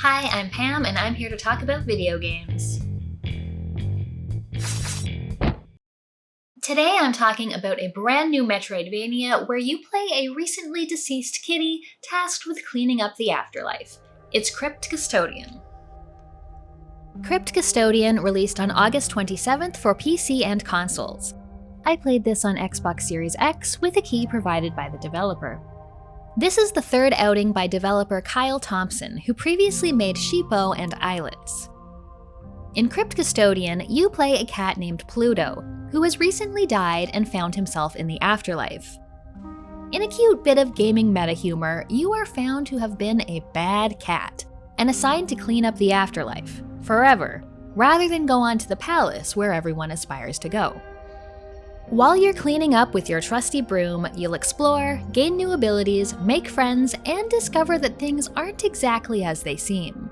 Hi, I'm Pam, and I'm here to talk about video games. Today I'm talking about a brand new Metroidvania where you play a recently deceased kitty tasked with cleaning up the afterlife. It's Crypt Custodian. Crypt Custodian released on August 27th for PC and consoles. I played this on Xbox Series X with a key provided by the developer. This is the third outing by developer Kyle Thompson, who previously made Sheepo and Islets. In Crypt Custodian, you play a cat named Pluto, who has recently died and found himself in the afterlife. In a cute bit of gaming meta-humor, you are found to have been a bad cat, and assigned to clean up the afterlife, forever, rather than go on to the palace where everyone aspires to go. While you're cleaning up with your trusty broom, you'll explore, gain new abilities, make friends, and discover that things aren't exactly as they seem.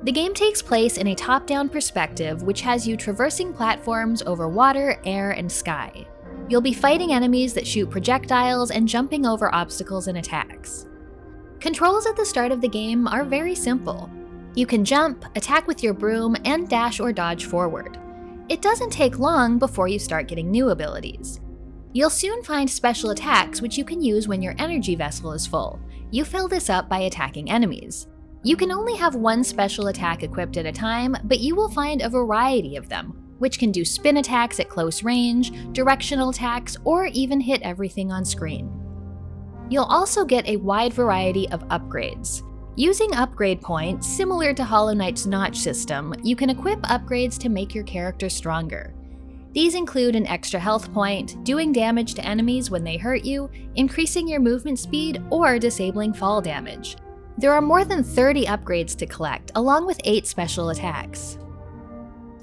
The game takes place in a top-down perspective, which has you traversing platforms over water, air, and sky. You'll be fighting enemies that shoot projectiles and jumping over obstacles and attacks. Controls at the start of the game are very simple. You can jump, attack with your broom, and dash or dodge forward. It doesn't take long before you start getting new abilities. You'll soon find special attacks which you can use when your energy vessel is full. You fill this up by attacking enemies. You can only have one special attack equipped at a time, but you will find a variety of them, which can do spin attacks at close range, directional attacks, or even hit everything on screen. You'll also get a wide variety of upgrades. Using upgrade points, similar to Hollow Knight's notch system, you can equip upgrades to make your character stronger. These include an extra health point, doing damage to enemies when they hurt you, increasing your movement speed, or disabling fall damage. There are more than 30 upgrades to collect, along with 8 special attacks.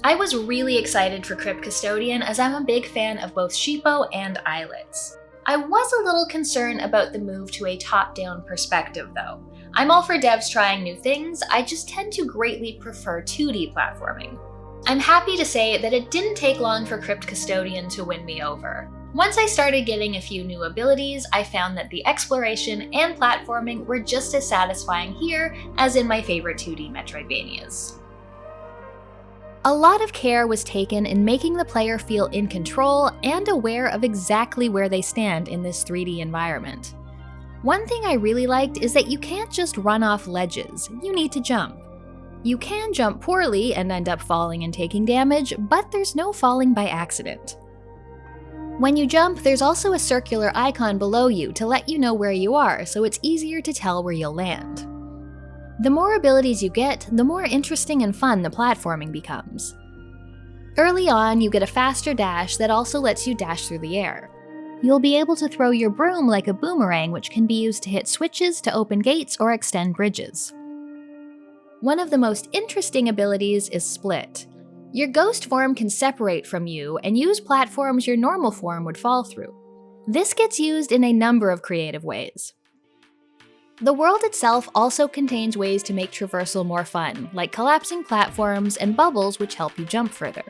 I was really excited for Crypt Custodian as I'm a big fan of both Sheepo and Islets. I was a little concerned about the move to a top-down perspective though. I'm all for devs trying new things, I just tend to greatly prefer 2D platforming. I'm happy to say that it didn't take long for Crypt Custodian to win me over. Once I started getting a few new abilities, I found that the exploration and platforming were just as satisfying here as in my favorite 2D Metroidvanias. A lot of care was taken in making the player feel in control and aware of exactly where they stand in this 3D environment. One thing I really liked is that you can't just run off ledges, you need to jump. You can jump poorly and end up falling and taking damage, but there's no falling by accident. When you jump, there's also a circular icon below you to let you know where you are, so it's easier to tell where you'll land. The more abilities you get, the more interesting and fun the platforming becomes. Early on, you get a faster dash that also lets you dash through the air. You'll be able to throw your broom like a boomerang, which can be used to hit switches to open gates or extend bridges. One of the most interesting abilities is Split. Your ghost form can separate from you and use platforms your normal form would fall through. This gets used in a number of creative ways. The world itself also contains ways to make traversal more fun, like collapsing platforms and bubbles which help you jump further.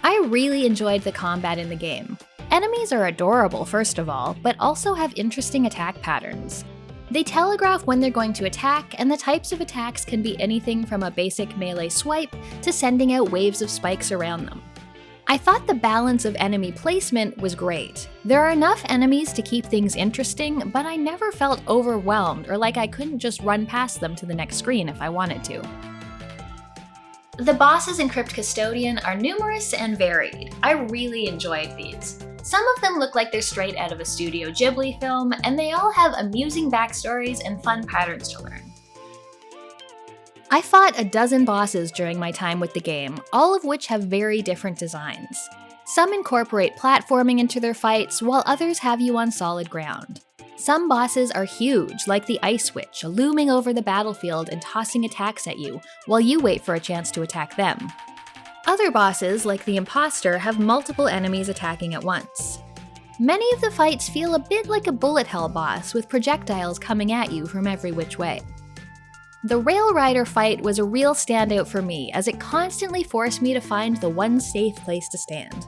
I really enjoyed the combat in the game. Enemies are adorable, first of all, but also have interesting attack patterns. They telegraph when they're going to attack, and the types of attacks can be anything from a basic melee swipe to sending out waves of spikes around them. I thought the balance of enemy placement was great. There are enough enemies to keep things interesting, but I never felt overwhelmed or like I couldn't just run past them to the next screen if I wanted to. The bosses in Crypt Custodian are numerous and varied. I really enjoyed these. Some of them look like they're straight out of a Studio Ghibli film, and they all have amusing backstories and fun patterns to learn. I fought a dozen bosses during my time with the game, all of which have very different designs. Some incorporate platforming into their fights, while others have you on solid ground. Some bosses are huge, like the Ice Witch, looming over the battlefield and tossing attacks at you, while you wait for a chance to attack them. Other bosses, like the Imposter, have multiple enemies attacking at once. Many of the fights feel a bit like a bullet hell boss, with projectiles coming at you from every which way. The Rail Rider fight was a real standout for me, as it constantly forced me to find the one safe place to stand.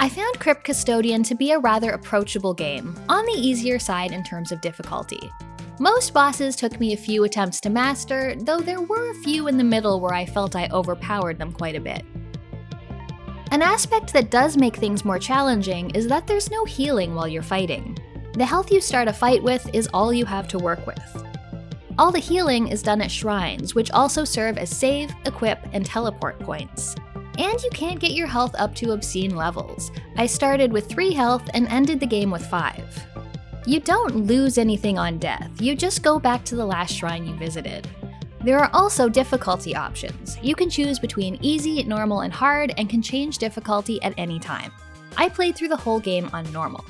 I found Crypt Custodian to be a rather approachable game, on the easier side in terms of difficulty. Most bosses took me a few attempts to master, though there were a few in the middle where I felt I overpowered them quite a bit. An aspect that does make things more challenging is that there's no healing while you're fighting. The health you start a fight with is all you have to work with. All the healing is done at shrines, which also serve as save, equip, and teleport points. And you can't get your health up to obscene levels. I started with 3 health and ended the game with 5. You don't lose anything on death, you just go back to the last shrine you visited. There are also difficulty options. You can choose between easy, normal, and hard, and can change difficulty at any time. I played through the whole game on normal.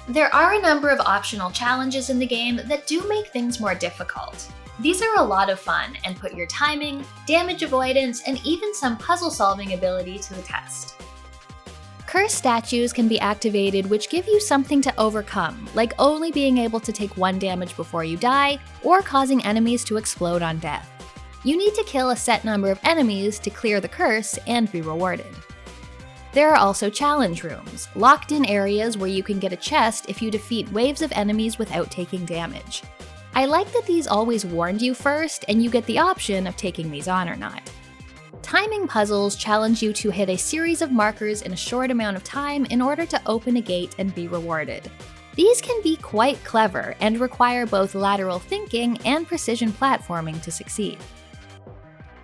There are a number of optional challenges in the game that do make things more difficult. These are a lot of fun and put your timing, damage avoidance, and even some puzzle-solving ability to the test. Curse statues can be activated, which give you something to overcome, like only being able to take 1 damage before you die, or causing enemies to explode on death. You need to kill a set number of enemies to clear the curse and be rewarded. There are also challenge rooms, locked-in areas where you can get a chest if you defeat waves of enemies without taking damage. I like that these always warned you first, and you get the option of taking these on or not. Timing puzzles challenge you to hit a series of markers in a short amount of time in order to open a gate and be rewarded. These can be quite clever and require both lateral thinking and precision platforming to succeed.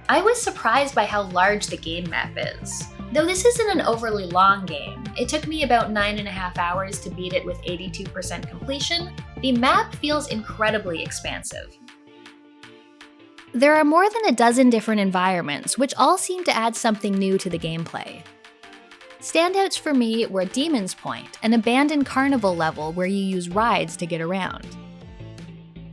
I was surprised by how large the game map is. Though this isn't an overly long game, it took me about 9.5 hours to beat it with 82% completion, the map feels incredibly expansive. There are more than a dozen different environments, which all seem to add something new to the gameplay. Standouts for me were Demon's Point, an abandoned carnival level where you use rides to get around.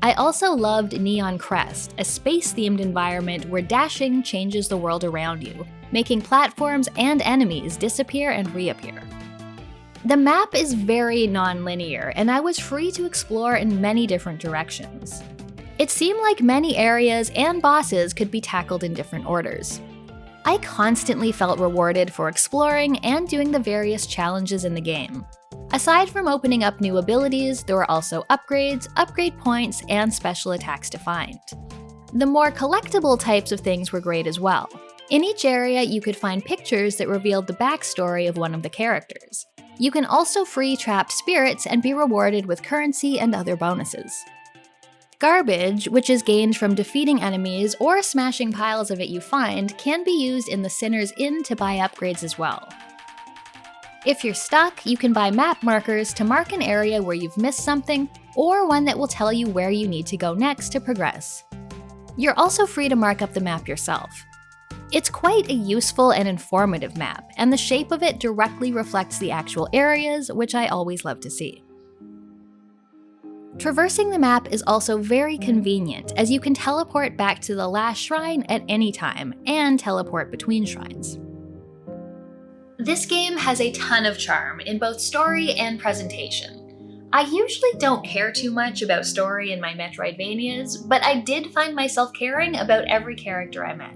I also loved Neon Crest, a space-themed environment where dashing changes the world around you, making platforms and enemies disappear and reappear. The map is very non-linear, and I was free to explore in many different directions. It seemed like many areas and bosses could be tackled in different orders. I constantly felt rewarded for exploring and doing the various challenges in the game. Aside from opening up new abilities, there were also upgrades, upgrade points, and special attacks to find. The more collectible types of things were great as well. In each area, you could find pictures that revealed the backstory of one of the characters. You can also free trapped spirits and be rewarded with currency and other bonuses. Garbage, which is gained from defeating enemies or smashing piles of it you find, can be used in the Sinner's Inn to buy upgrades as well. If you're stuck, you can buy map markers to mark an area where you've missed something, or one that will tell you where you need to go next to progress. You're also free to mark up the map yourself. It's quite a useful and informative map, and the shape of it directly reflects the actual areas, which I always love to see. Traversing the map is also very convenient, as you can teleport back to the last shrine at any time, and teleport between shrines. This game has a ton of charm in both story and presentation. I usually don't care too much about story in my Metroidvanias, but I did find myself caring about every character I met.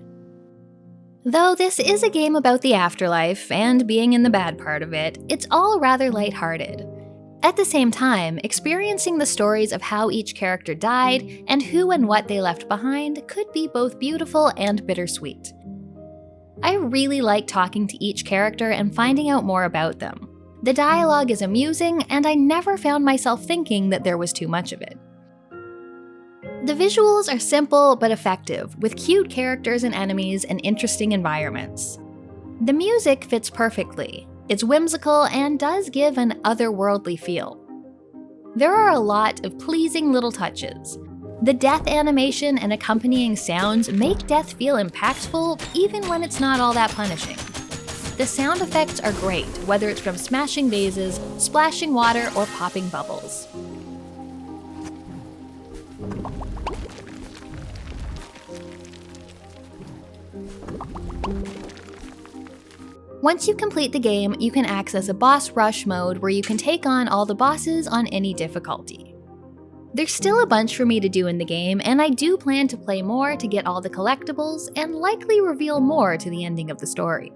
Though this is a game about the afterlife and being in the bad part of it, it's all rather lighthearted. At the same time, experiencing the stories of how each character died and who and what they left behind could be both beautiful and bittersweet. I really like talking to each character and finding out more about them. The dialogue is amusing, and I never found myself thinking that there was too much of it. The visuals are simple but effective, with cute characters and enemies and interesting environments. The music fits perfectly. It's whimsical and does give an otherworldly feel. There are a lot of pleasing little touches. The death animation and accompanying sounds make death feel impactful even when it's not all that punishing. The sound effects are great, whether it's from smashing vases, splashing water, or popping bubbles. Once you complete the game, you can access a boss rush mode where you can take on all the bosses on any difficulty. There's still a bunch for me to do in the game, and I do plan to play more to get all the collectibles and likely reveal more to the ending of the story.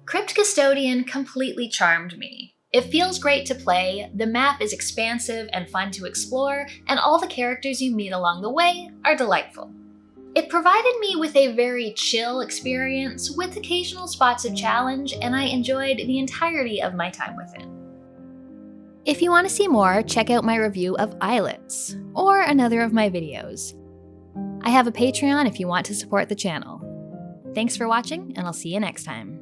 Crypt Custodian completely charmed me. It feels great to play, the map is expansive and fun to explore, and all the characters you meet along the way are delightful. It provided me with a very chill experience with occasional spots of challenge, and I enjoyed the entirety of my time with it. If you want to see more, check out my review of Islets, or another of my videos. I have a Patreon if you want to support the channel. Thanks for watching, and I'll see you next time.